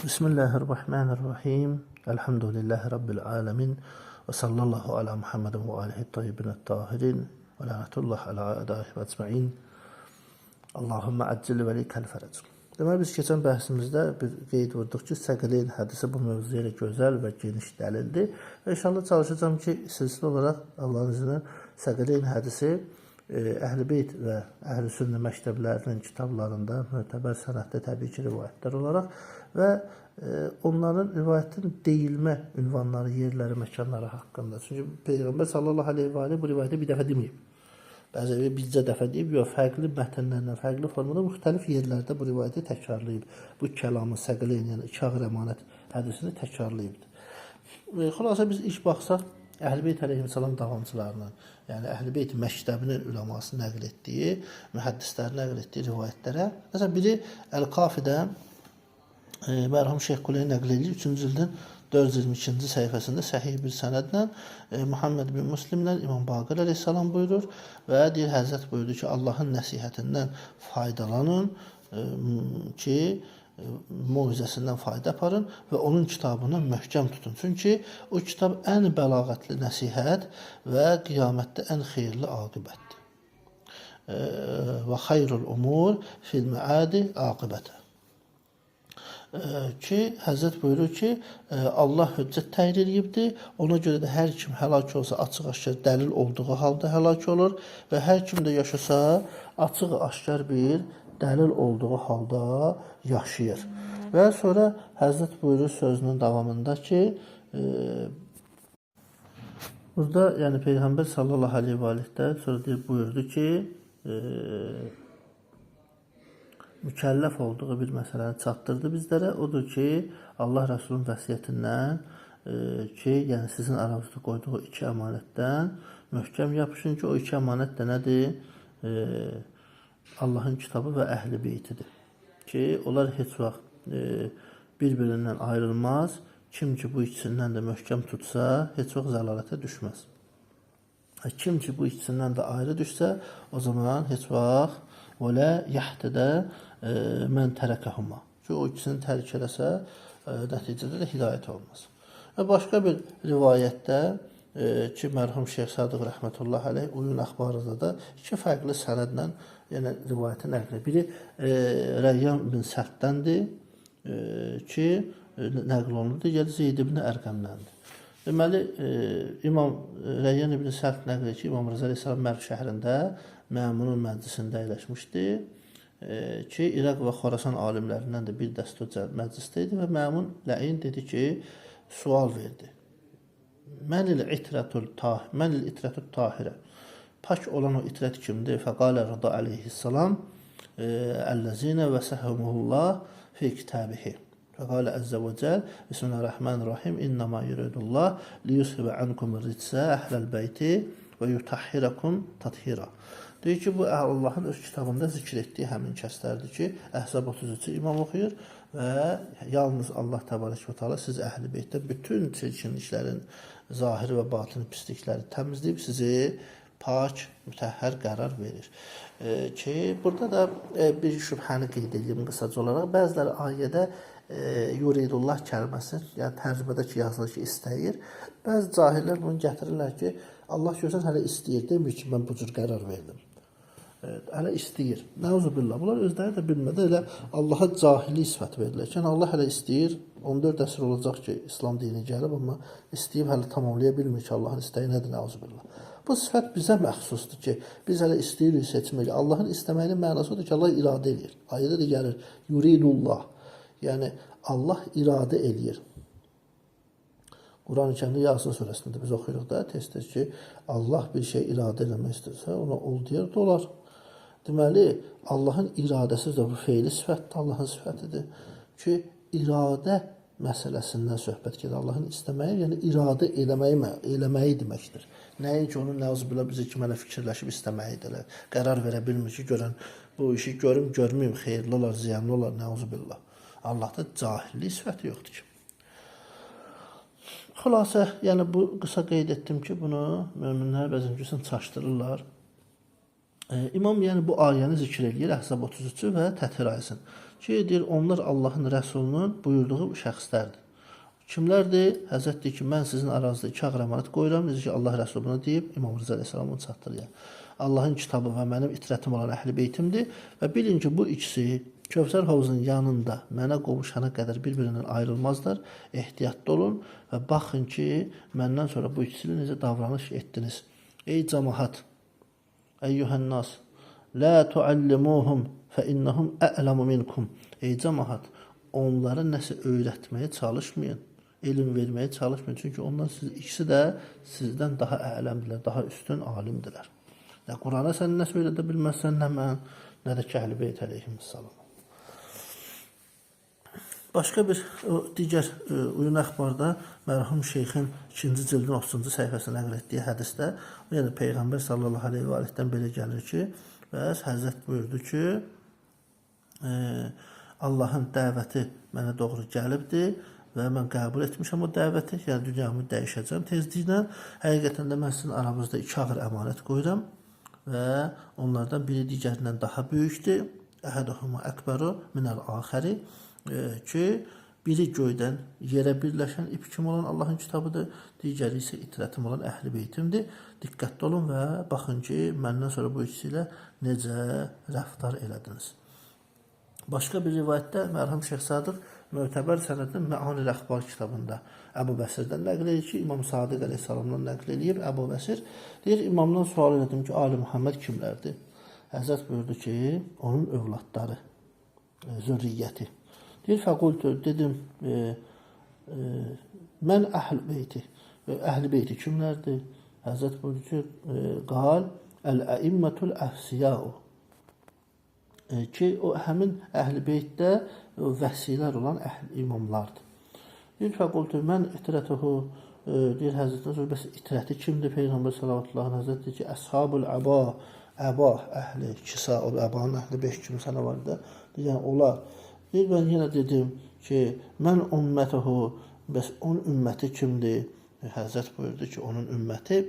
Bismillahirrahmanirrahim. Elhamdülillahi Rabbil alemin. Ve sallallahu ala Muhammedin ve alihi tayyibin tahirin. Ve lanetullah ala adahi ve ecma'in. Allahümme accil ve likel ferec. Deməli, biz keçən bəhsimizdə bir qeyd vurduq ki, Səqələyn hədisi bu mövzuya ilə gözəl və geniş dəlildir. Və inşallah çalışacağım ki, silsilə olaraq Allahın izni Səqələyn hədisi Əhl-i Beyt və Əhl-i Sünnə məktəblərinin kitablarında mötəbər sənəddə təbii ki, rivayətlər olaraq və onların rivayətin deyilmə ünvanları, yerləri, məkanları haqqında. Çünki Peyğəmbər sallallahu aleyhi və aleyhi bu rivayəti bir dəfə deməyib. Bəzi bircə dəfə deyib, yox, fərqli mətnlərlə, fərqli formada müxtəlif yerlərdə bu rivayəti təkrarlayıb. Bu kəlamı Səqələyn, yəni iki ağır əmanət hədisini təkrarlayıbdır. Xülasə biz ilk baxsaq, Əhl-i Beyt əleyhissalam davamçılarının, yəni Əhl-i Beyt məktəbinin üləması nəql etdiyi, mühəddislərin nəql etdiyi rivayətlərə, məsələn, biri Əl-Qafidə mərhum Şeyx Quleyn nəql edir, 3-cü cildin 422-ci səhifəsində səhih bir sənədlə Muhammed bin Müslimlə İmam Baqir əleyhissalam buyurur və deyir, Həzrət buyurdu ki, Allahın nəsihətindən faydalanın ki, mucizəsindən fayda aparın və onun kitabını möhkəm tutun. Çünki o kitab ən bəlağətli nəsihət və qiyamətdə ən xeyirli aqibətdir. Və xayrul umur fil məadi aqibətə. Ki, Həzrət buyurur ki, Allah hüccət təyin edibdir. Ona görə də hər kim həlak olsa açıq-aşkar dəlil olduğu halda həlak olur və hər kim də yaşasa açıq-aşkar bir dəlil olduğu halda yaşayır. Və sonra Həzrət buyurur sözünün davamında ki, burada yəni Peyğəmbər sallallahu aleyhi və aleyhdə sonra deyir, buyurdu ki, mükəlləf olduğu bir məsələni çatdırdı bizlərə. Odur ki, Allah Rəsulun vəsiyyətindən ki, yəni sizin aranızda qoyduğu iki əmanətdən möhkəm yapışın ki, o iki əmanət də nədir? Allahın kitabı və Əhl-i Beytidir. Ki, onlar heç vaxt bir-birindən ayrılmaz. Kim ki, bu ikisindən də möhkəm tutsa, heç vaxt zəlalətə düşməz. Kim ki, bu ikisindən də ayrı düşsə, o zaman heç vaxt وَلَا يَحْتَدَ مَنْ تَرَكَهُمَا. Ki, o ikisini tərk eləsə, nəticədə də hidayət olmaz. Başqa bir rivayətdə ki, mərhum Şeyx Sadıq rəhmətullah aleyh Uyun Əxbarıda da iki fərqli sənədlə yəni, rivayəti nəql edir. Biri Rəyyan bin Sərtdəndir ki, nəql olunur, digəri Zeyd ibn Ərqəmdəndir. Deməli, İmam Rəyyan ibn Sərt nəql edir ki, İmam Rəza əleyhissalam Mərv şəhrində Məmunun məclisində əyləşmişdi ki, İraq və Xorasan alimlərindən də bir dəstə məclisdə idi və Məmun Ləin dedi ki, sual verdi. Mənil itrətül tahirə. Pak olan o itrət kimdir? Fəqalə Rəda əleyhissalam əlləzinə və səhəmuhullah fi kitabihi. Fəqalə əzzə və cəl Bismillahirrahmanirrahim İnnəmə yuridullah liyusibə ankum ritsə əhləl beyti və yutahhirakum tathira. Deyir ki, bu Allahın öz kitabında zikr etdiyi həmin kəslərdir ki, Əhzab 33-cü imam oxuyur və yalnız Allah təbarək və teala siz Əhl-i Beytdə bütün çirkinliklərin zahiri və batini pislikləri təmizləyib sizi pak, mütəhhər qərar verir. Ki, burada da bir şübhəni qeyd edeyim qısaca olaraq. Bəziləri ayədə yuridullah kəlməsini, yəni tərcümədə ki, yazılır ki, istəyir. Bəzi cahillər bunu gətirirlər ki, Allah görsən hələ istəyir, demir ki, mən bu cür qərar verdim. Hələ istəyir. Nəuzubillah. Bunlar özləri də bilmədə elə Allaha cahili sifət verirlər. Yəni, Allah hələ istəyir, 14 əsr olacaq ki, İslam dini gəlib, amma istəyib hələ tamamlaya bilmir ki, Allahın istəyi nədir, nəuzubillah. Bu sifət bizə məxsusdur ki, biz hələ istəyirik, seçmirik. Allahın istəməyinin mənası odur ki, Allah iradə edir. Ayədə də gəlir, yuridullah. Yəni, Allah iradə edir. Quran-ı Kərimdə Yasin surəsində biz oxuyuruq da, tez-tez ki, Allah bir şey iradə eləmək istəyirsə, ona ol deyər, dolar. Deməli, Allahın iradəsi də bu feyli sifətdir, Allahın sifətidir ki, iradə məsələsindən söhbət gedir. Allahın istəməyi, yəni iradə eləməyi deməkdir. Nəinki onun nəuzubillah bizə ki, mənə fikirləşib istəməyidir. Qərar verə bilmir ki, görən bu işi görüm, görməyim, xeyirli olar, ziyanlı olar, nəuzubillah. Allahda cahillik sifəti yoxdur ki. Xülasə, yəni bu qısa qeyd etdim ki, bunu möminlər bəzən görsən çaşdırırlar. İmam yəni bu ayəni zikr edir, Əhzab 33 və Təthir ayəsini. ki, deyir, onlar Allahın Rəsulunun buyurduğu şəxslərdir. Kimlərdir? Həzrət deyir ki, mən sizin aranızda 2 ağır əmanət qoyuram. Necə ki, Allah Rəsuluna deyib, İmam Rıza əleyhissalam onu çatdırır. Allahın kitabı və mənim itirətim olan əhl-i beytimdir. Və bilin ki, bu ikisi Kövsər hovuzunun yanında mənə qovuşana qədər bir-birindən ayrılmazlar. Ehtiyatlı olun və baxın ki, məndən sonra bu ikisi ilə necə davranış etdiniz. Ey cəmahat, əyyuhənnas, lə tuallimuhum fə innəhum a'lamu minkum. Ey cəmahat, onlara nəsə öyrətməyə çalışmayın. Elm verməyə çalışmayın. Çünki onlar ikisi də sizdən daha ələmdirlər, daha üstün alimdirlər. Qurana sən nə söylədə bilməzsən, nə mən, nə də ki, Əhl-i Beyt əleyhissalam. Başqa bir digər Uyun Əxbarda mərhum şeyxin 2-ci cildin 30-cu səhifəsində nəql etdiyi hədisdə, yəni Peyğəmbər sallallahu aleyhi və aleyhdən belə gəlir ki, bəs Həzrət buyurdu ki, Allahın dəvəti mənə doğru gəlibdir və mən qəbul etmişəm o dəvəti, yəni dünyamı dəyişəcəm tezliklə. Həqiqətən də mən sizin aramızda 2 ağır əmanət qoyuram və onlardan biri digərindən daha böyükdür. Əhəduhuma əkbəru minəl axəri, ki, biri göydən yerə birləşən ip kimi olan Allahın kitabıdır, digəri isə itirətim olan Əhl-i Beytimdir. Diqqətli olun və baxın ki, məndən sonra bu ikisi ilə necə rəftar elədiniz. Başqa bir rivayətdə mərhum Şeyx Sadıq mötəbər sənədin Mə'anil Əxbar kitabında Əbu Bəsirdən nəql edir ki, İmam Sadiq əleyhissalamdan nəql edir. Əbu Bəsir deyir, imamdan sual elədim ki, Ali Muhammed kimlərdir? Həzrət buyurdu ki, onun övladları, zürriyyəti. Deyir, fəqultu, dedim, mən Əhl-i Beyti. Əhl-i Beyti kimlərdir? Həzrət buyurdu ki, qal, əl-əimmətul əhsiyəu. Ki, o həmin Əhl-i Beytdə vəsilər olan imamlardır. Deyir, fəqultu, mən itirətəhu, deyir Həzrətdən sonra, bəs itirəti kimdir? Peyğəmbər sallallahu Həzrət deyir ki, Əshab-ül Əba, Əba əhli, Kisa-ül Əbanın əhli 5 kimsənə var da, yəni onlar. Deyir, mən yenə dedim ki, mən ümmətəhu, bəs onun ümməti kimdir? Həzrət buyurdu ki, onun ümməti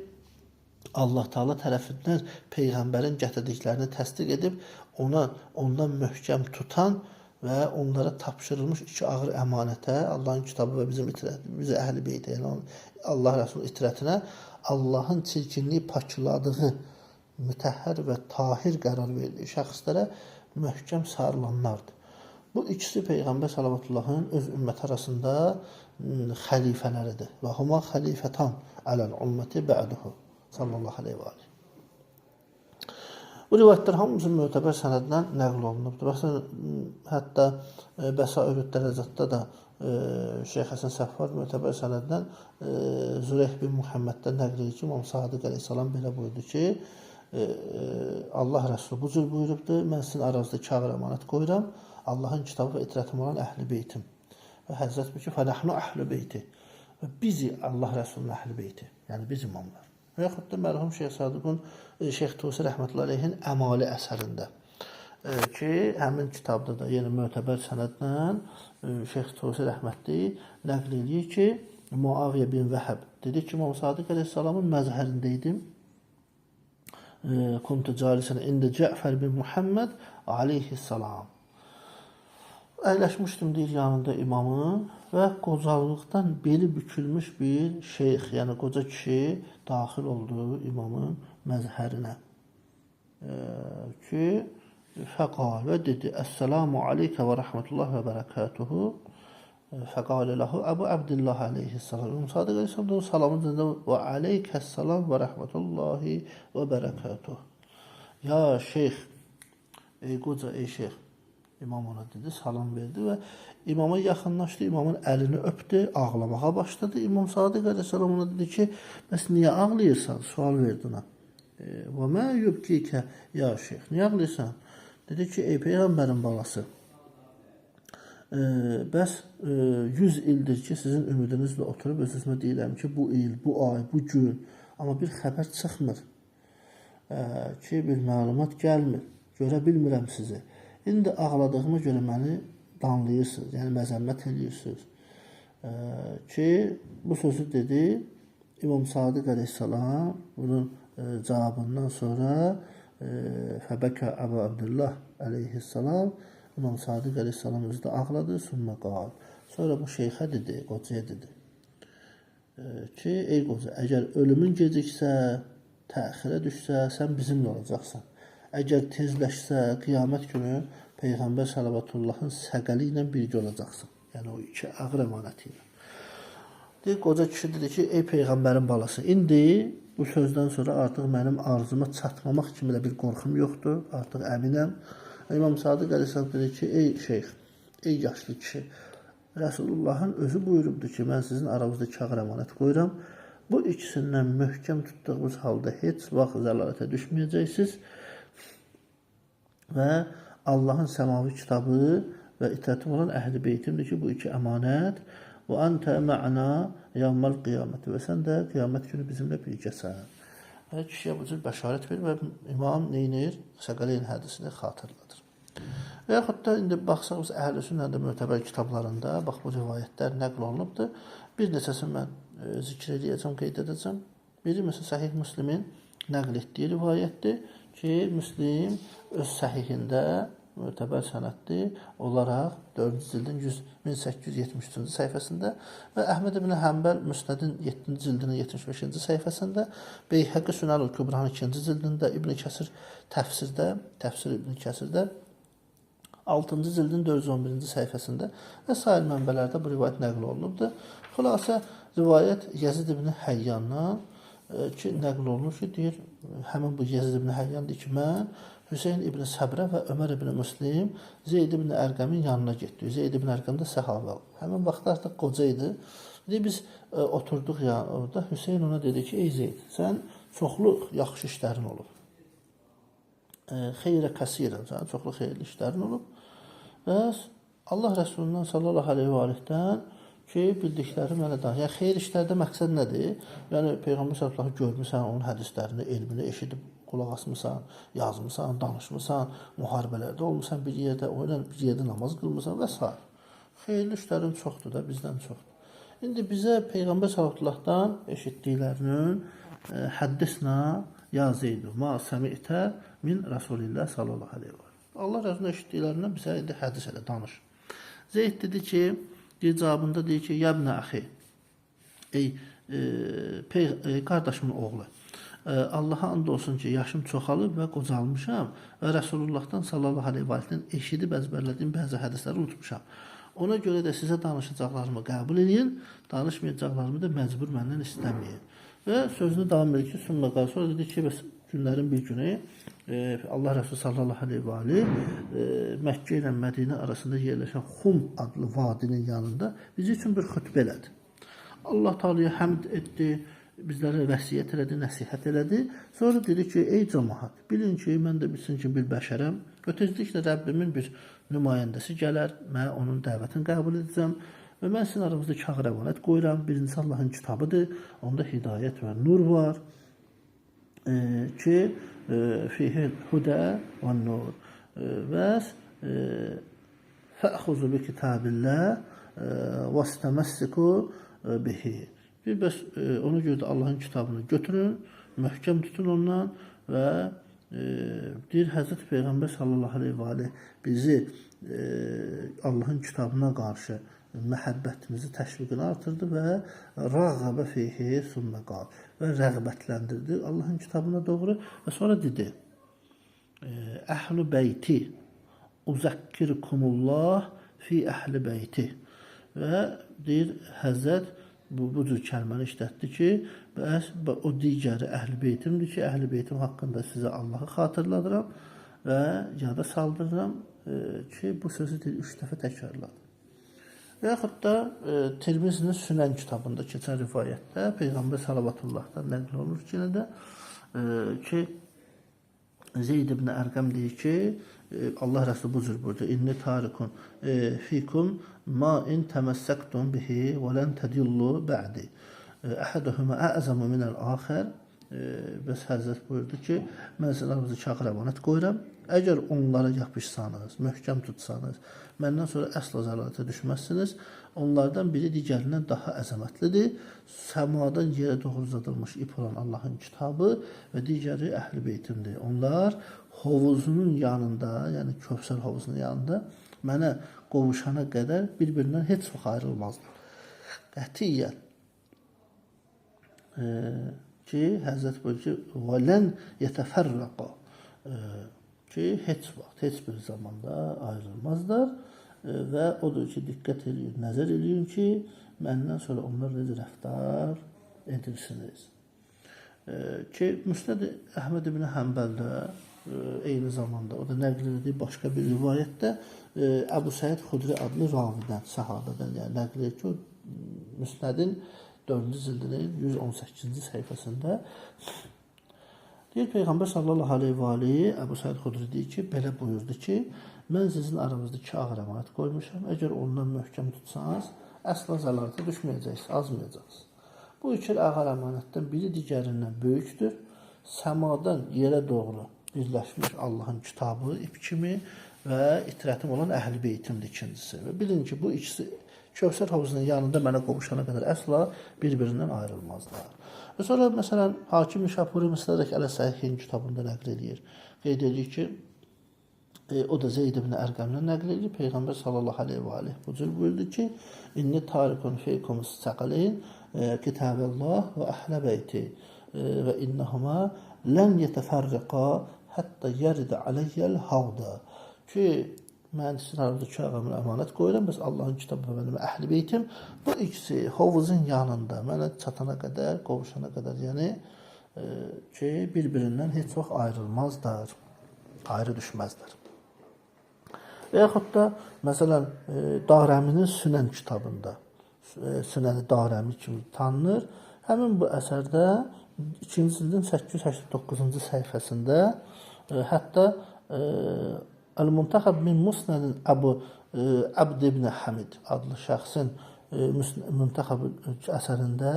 Allah Taala tərəfindən Peyğəmbərin gətirdiklərini təsdiq edib, ondan möhkəm tutan və onlara tapşırılmış 2 ağır əmanətə, Allahın kitabı və bizim Əhl-i Beytə, yəni Allah Rəsulü itirətinə Allahın çirkinliyi pakladığı, mütəhhər və tahir qərar verdiyi şəxslərə möhkəm sarılanlardır. Bu ikisi Peyğəmbər sallallahu öz ümməti arasında xəlifələridir. Və huma xəlifətan aləl ümməti bə'duhu sallallahu aleyhi və aleyhi. Bu rivayətlər hamısı mötəbər sənədlə nəql olunubdur. Hətta Bəsair-ü Dərəcatda da Şeyx Həsən Səffar mötəbər sənədlə Züreyh bin Muhammeddən nəql edir ki, İmam Sadiq əleyhissalam belə buyurdu ki, Allah Rəsulü bu cür buyurubdur, mən sizin aranızda 2 ağır əmanət qoyuram, Allahın kitabı və itirətim olan Əhl-i Beytim. Və Həzrət buyurur ki, fənəhnu Əhl-i Beyti. Və bizi Allah Rəsulunun Əhl-i Beyti, yəni biz imamlar. Və yaxud da mərhum Şeyx Sadıqın, Şeyx Tusi rəhmətullahi aleyhin Əmali əsərində ki, həmin kitabda da yenə mötəbər sənədlə Şeyx Tusi rəhmətli nəql edir ki, Muaviyə bin Vəhəb dedi ki, İmam Sadiq əleyhissalamın məzhərindəydim. Kuntu calisən ində Cəfər bin Muhammed aleyhissalam. Əyləşmişdim deyir yanında imamın və qocalıqdan beli bükülmüş bir şeyx, yəni qoca kişi daxil oldu imamın məzhərinə. Ki, fəqalə dedi, Əssəlamu aleykə və rəhmətullah və bərəkətuhu. Fəqalə ləhu Əbu Əbdillah aleyhissalam. İmam Sadiq əleyhissalam da salamın cəndə və aleykəssəlam və rəhmətullahi və bərəkətuhu. Ya şeyx, ey qoca, ey şeyx. İmam ona dedi, salam verdi və imama yaxınlaşdı, imamın əlini öpdü, ağlamağa başladı. İmam Sadiq əleyhissalam ona dedi ki, bəs niyə ağlayırsan? Sual verdi ona. Və mə yubkikə ya şeyx, niyə ağlayırsan? Dedi ki, ey Peyğəmbərin balası, bəs 100 ildir ki, sizin ümidinizlə oturub öz-özümə deyirəm ki, bu il, bu ay, bu gün, amma bir xəbər çıxmır ki, bir məlumat gəlmir, görə bilmirəm sizi. İndi ağladığıma görə məni danlayırsınız, yəni məzəmmət edirsiniz. Ki, bu sözü dedi İmam Sadiq əleyhissalam, bunun cavabından sonra Fəbəkə Əbu Əbdillah əleyhissalam İmam Sadiq əleyhissalam özü də ağladı. Sümmə qal. Sonra bu şeyxə dedi, qocaya dedi ki, ey qoca, əgər ölümün geciksə, təxirə düşsə, sən bizimlə olacaqsan. Əgər tezləşsə, qiyamət günü Peyğəmbər Salavatullahın səqəli ilə birgə olacaqsan. Yəni o iki ağır əmanəti ilə. Qoca kişi dedi ki, ey Peyğəmbərin balası, indi bu sözdən sonra artıq mənim arzuma çatmamaq kimi də bir qorxum yoxdur. Artıq əminəm. İmam Sadiq əleyhissalam dedi ki, ey şeyx, ey yaşlı kişi, Rəsulullahın özü buyurubdur ki, mən sizin aranızda kağır əmanət qoyuram. Bu ikisindən möhkəm tutduğunuz halda heç vaxt zəlalətə düşməyəcəksiniz və Allahın səmavi kitabı və itaatim olan əhl-i beytimdir ki, bu iki əmanət və əntə mə'na yevməl qiyamət və sən də qiyamət günü bizimlə birgəsən. Və kişiyə bu cür bəşarət verir və imam neynir? Səqələyn hədisini xatırladır. Və yaxud da indi baxsaq biz Əhl-i Sünnədə mötəbər kitablarında bax bu rivayətlər nəql olunubdur. Bir neçəsini mən zikr edəcəm, qeyd edəcəm. Biri məsələn Səhih Müslimin nəql etdiyi rivayətdir ki, Müslim öz səhihində mötəbər sənədli olaraq 4-cü cildin 1873-cü səhifəsində və Əhməd ibn Həmbəl Müsnədin 7-ci cildinin 75-ci səhifəsində, Beyhəqi Sünənül Kübranın 2-ci cildində, İbn Kəsir Təfsir İbn Kəsirdə 6-cı cildin 411-ci səhifəsində və sair mənbələrdə bu rivayət nəql olunubdur. Xülasə rivayət Yezid ibn Həyyandan ki, nəql olunur ki, deyir, həmin bu Yezid ibn Həyyan deyir ki, mən Hüseyn ibn Səbrə və Ömər ibn Müslim Zeyd ibn Ərqəmin yanına getdik. Zeyd ibn Ərqəm də səhabə. Həmin vaxtda artıq qoca idi. Biz oturduq ya orada. Hüseyn ona dedi ki, ey Zeyd, sən çoxlu yaxşı işlərin olub. Xeyrə kəsirən, sən çoxlu xeyirli işlərin olub. Və Allah Rəsulundan sallallahu aleyhi və aleyhdən ki, bildikləri mənə danışır. Yəni, xeyir işlərdə məqsəd nədir? Yəni, Peyğəmbər sallallahu görmüsən, onun hədislərini, elmini eşidib, qulaq asmısan, yazmısan, danışmısan, müharibələrdə olmuşsan bir yerdə, o ilə bir yerdə namaz qılmısan və s. Xeyirli işlərin çoxdur da, bizdən çoxdur. İndi bizə Peyğəmbər sallallahu eşitdiklərinin həddisna yazıydı. Ma səmi'tə min Rasulillah sallallahu aleyhi və Allah Rəsulundan eşitdiklərindən bizə indi hədis elə danış. Zeyd dedi ki, cavabında deyir ki, yəbnə əxi, ey qardaşımın oğlu, Allaha and olsun ki, yaşım çoxalıb və qocalmışam və Rəsulullahdan sallallahu aleyhi və aleyhdən eşidib əzbərlədiyim bəzi hədisləri unutmuşam. Ona görə də sizə danışacaqlarımı qəbul edin, danışmayacaqlarımı da məcbur məndən istəməyin. Və sözünü davam edir ki, sonra dedi ki, günlərin bir günü Allah Rəsulü sallallahu aleyhi və aleyh Məkkə ilə Mədinə arasında yerləşən Xum adlı vadinin yanında bizi üçün bir xütbə elədi. Allah Teala'ya həmd etdi, bizlərə vəsiyyət elədi, nəsihət elədi. Sonra dedi ki, ey cəmaət, bilin ki, mən də bilsin ki, bir bəşərəm. Tezliklə Rəbbimin bir nümayəndəsi gələr, mən onun dəvətini qəbul edəcəm və mən sizin aranızda kağır əmanət qoyuram. Birincisi Allahın kitabıdır, onda hidayət və nur var ki, fihil hudə və nur və fəxuzu bi kitabillah və istəməssiku bihi. Bir bəs ona görə də Allahın kitabını götürün, möhkəm tutun ondan və deyir Həzrət Peyğəmbər sallallahu aleyhi və aleyh bizi Allahın kitabına qarşı məhəbbətimizi, təşviqini artırdı və rəğəbə fihi sümmə qal və rəğbətləndirdi Allahın kitabına doğru və sonra dedi Əhl-i beyti uzəkkirkumullah fi əhl-i beyti və deyir Həzrət bu cür kəlməni işlətdi ki, o digəri əhl-i beytimdir ki, əhl-i beytim haqqında sizə Allahı xatırladıram və yada saldırıram ki, bu sözü 3 dəfə təkrarladı. Və yaxud da Tirmizinin Sünən kitabında keçən rivayətdə Peyğəmbər Salavatullahdan nəql olunur ki, ki Zeyd ibn Ərqəm deyir ki, Allah Rəsulü bu cür buyurdu. İnni tarikun fikum ma in təməssəktum bihi və lən tədillu bə'di. Əhədəhümə əzəmü minəl-axər. Bəs Həzrət buyurdu ki, mən sizə kağır əmanət qoyuram. Əgər onlara yapışsanız, möhkəm tutsanız, məndən sonra əsla zəlalətə düşməzsiniz. Onlardan biri digərindən daha əzəmətlidir. Səmadan yerə doğru uzadılmış ip olan Allahın kitabı və digəri əhl-i beytimdir. Onlar hovuzunun yanında, yəni Kövsər hovuzunun yanında mənə qovuşana qədər bir-birindən heç vaxt ayrılmazlar. Qətiyyən. Ki, Həzrət buyurur ki, وَلَنْ يَتَفَرَّقَ ki, heç vaxt, heç bir zamanda ayrılmazlar və odur ki, diqqət edin, nəzər edin ki, məndən sonra onlar necə rəftar edirsiniz. Ki, Müsnəd Əhməd ibn Həmbəldə eyni zamanda, o da nəql edildiyi başqa bir rivayətdə Əbu Səid Xudri adlı ravidən, səhabədən, yəni nəql edir ki, o Müsnədin 4-cü cildinin 118-ci səhifəsində deyir, Peyğəmbər sallallahu aleyhi və aleyhi Əbu Səid Xudri deyir ki, belə buyurdu ki, mən sizin aranızda 2 ağır əmanət qoymuşam, əgər ondan möhkəm tutsanız, əsla zəlalətə düşməyəcəksiniz, azmayacaqsınız. Bu 2 ağır əmanətdən biri digərindən böyükdür, səmadan yerə doğru birləşmiş Allahın kitabı, ip kimi və itirətim olan Əhl-i Beytimdir ikincisi. Və bilin ki, bu ikisi Kövsər hovuzunun yanında mənə qovuşana qədər əsla bir-birindən ayrılmazlar. Və sonra, məsələn, Hakim Nişapuri Müstədrək Əl-Səhihin kitabında nəql edir. Qeyd edir ki, o da Zeyd ibn Ərqəmdən nəql edir. Peyğəmbər sallallahu aleyhi və aleyhi bu cür buyurdu ki, İnni tarikun feykumus səqaleyn kitabəllah və əhlə beyti və innəhuma lən yetəfərriqa hətta yəridə aleyyəl havda. Ki, mən sizin aranızda 2 ağır əmanət qoyuram, bəs Allahın kitabı və mənim Əhl-i Beytim bu ikisi hovuzun yanında mənə çatana qədər, qovuşana qədər, yəni ki, bir-birindən heç vaxt ayrılmazlar, ayrı düşməzlər. Və yaxud da, məsələn, Darəminin Sünən kitabında, Sünəni Darəmi kimi tanınır. Həmin bu əsərdə 2-ci cildin 889-cu səhifəsində hətta Əl-Muntaxab min Musnədin Əbd ibn Həmid adlı şəxsin Muntaxab əsərində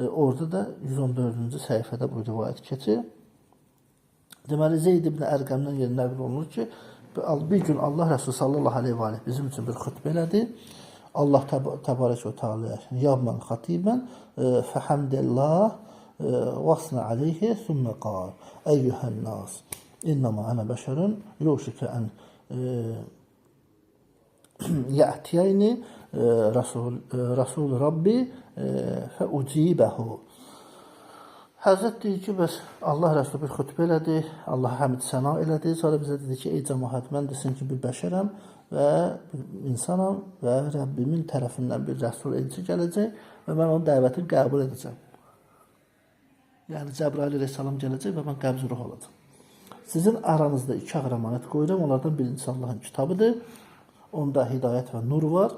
orada da 114-cü səhifədə bu rivayət keçir. Deməli, Zeyd ibn Ərqəmdən yeri nəql olunur ki, bir gün Allah Rəsulü sallallahu aleyhi və aleyhi bizim üçün bir xütbə elədi. Allah təbarək və teala yabman xatibən fəhəmdəllah vasna aleyhi sümmə qal əyyühən nas İnnəmə ənə bəşərun yuşikə ən yətiyəyni Rasul Rabbi fəucibəhu. Həzrət deyir ki, bəs Allah Rəsulü bir xütbə elədi, Allah həmid səna elədi, sonra bizə dedi ki, ey cəmaət, mən desin ki, bir bəşərəm və bir insanam və Rəbbimin tərəfindən bir rəsul elçi gələcək və mən onun dəvətini qəbul edəcəm. Yəni, Cəbrail əleyhissalam gələcək və mən qəbz ruh olacam. Sizin aranızda 2 ağır əmanət qoyuram, onlardan birincisi Allahın kitabıdır, onda hidayət və nur var.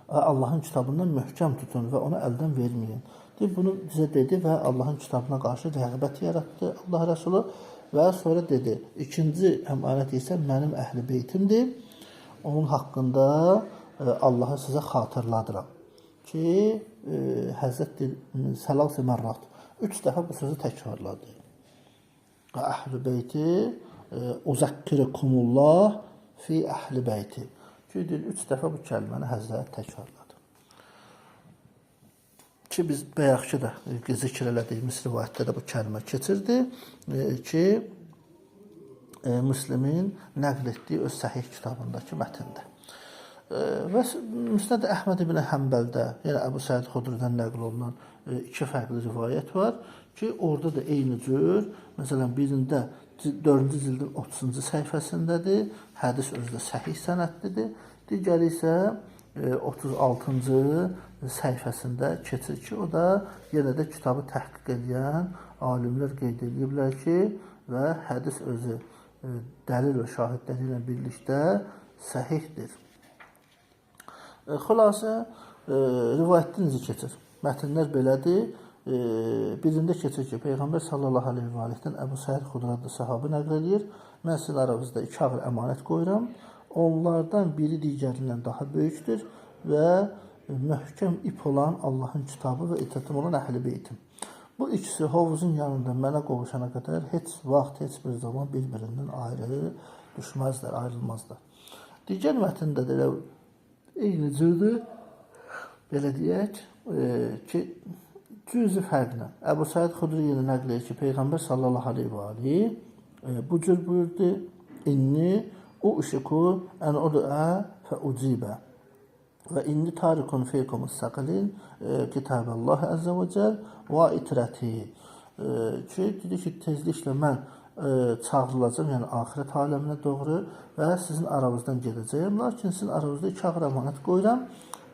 Allahın kitabından möhkəm tutun və onu əldən verməyin. Bunu bizə dedi və Allahın kitabına qarşı rəğbət yaratdı Allah Rəsulü və sonra dedi, ikinci əmanət isə mənim Əhl-i Beytimdir, onun haqqında Allahı sizə xatırladıram ki, Həzrət Səlas-ı Mərrat 3 dəfə bu sözü təkrarladı. Əhl-i Beyti uzakkirikumullah fi Əhl-i Beyti ki, 3 dəfə bu kəlməni Həzrət təkrarladı. Ki, biz bayaqki də zikr elədiyimiz rivayətdə də bu kəlmə keçirdi ki, Müslimin nəql etdiyi öz səhih kitabındakı mətndə. Və Müsnəd Əhməd ibn Həmbəldə, yəni Əbu Səid Xudridən nəql olunan 2 fərqli rivayət var ki, orada da eyni cür, məsələn, birində 4-cü cildin 30-cu səhifəsindədir, hədis özdə səhih sənədlidir, digəri isə 36-cı səhifəsində keçir ki, o da yenə də kitabı təhqiq edən alimlər qeyd ediblər ki, və hədis özü dəlil və şahidləri ilə birlikdə səhihdir. Xülasə, rivayətdə necə keçir? Mətnlər belədir. Birində keçir ki, Peyğəmbər sallallahu aleyhi və aleyhdən Əbu Səid Xudri adlı sahabı nəql edir. Mən sizin aranızda 2 ağır əmanət qoyuram. Onlardan biri digərindən daha böyükdür və möhkəm ip olan Allahın kitabı və itətim olan Əhl-i Beytim. Bu ikisi hovuzun yanında mənə qovuşana qədər heç vaxt, heç bir zaman bir-birindən ayrı düşməzlər, ayrılmazlar. Digər mətndə də eyni cürdür, belə deyək ki, cüzü fərqlə. Əbu Səid Xudri yenə nəql edir ki, Peyğəmbər sallallahu aleyhi və aleyhi bu cür buyurdu, inni Uşiku ən ud'a fəucibə. Və indi tarikun feykumus saqilin kitabəllahi əzzə və cəl və itrəti. Ki, dedi ki, tezliklə mən çağırılacağım, yəni axirət aləminə doğru və sizin aranızdan gedəcəyim. Lakin sizin aranızda 2 ağır əmanət qoyuram.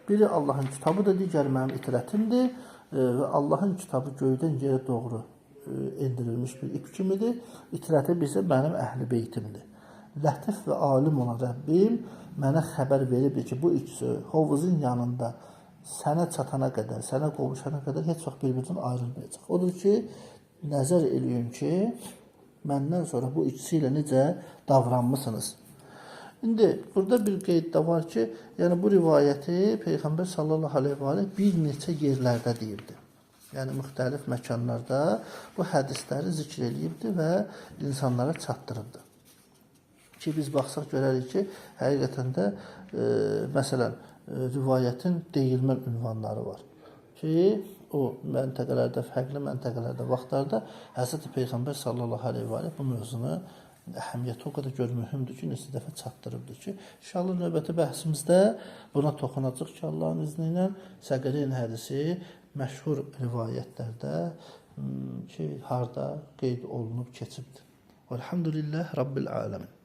Biri Allahın kitabıdır, digəri mənim itrətimdir və Allahın kitabı göydən yerə doğru endirilmiş bir ip kimidir. İtrəti bizə mənim əhl-i beytimdir. Lətif və alim olan Rəbbim mənə xəbər veribdir ki, bu ikisi hovuzun yanında sənə çatana qədər, sənə qovuşana qədər heç vaxt bir-birindən ayrılmayacaq. Odur ki, nəzər eləyin ki, məndən sonra bu ikisi ilə necə davranmısınız. İndi burada bir qeyd də var ki, yəni bu rivayəti Peyğəmbər sallallahu aleyhi və aleyh bir neçə yerlərdə deyibdir. Yəni müxtəlif məkanlarda bu hədisləri zikr eləyibdir və insanlara çatdırıbdır. Ki biz baxsaq görərik ki, həqiqətən də məsələn rivayətin deyilmə ünvanları var. Ki o məntəqələrdə, fərqli məntəqələrdə, vaxtlarda Həzrəti Peyğəmbər sallallahu aleyhi və aleyh bu mövzunu əhəmiyyəti o qədər gör mühümdür ki, neçə dəfə çatdırıbdır ki, inşallah növbəti bəhsimizdə buna toxunacaq ki, Allahın izni ilə Səqələyn hədisi məşhur rivayətlərdə ki, harda qeyd olunub keçibdir. Elhamdülillah Rabbil aləmin.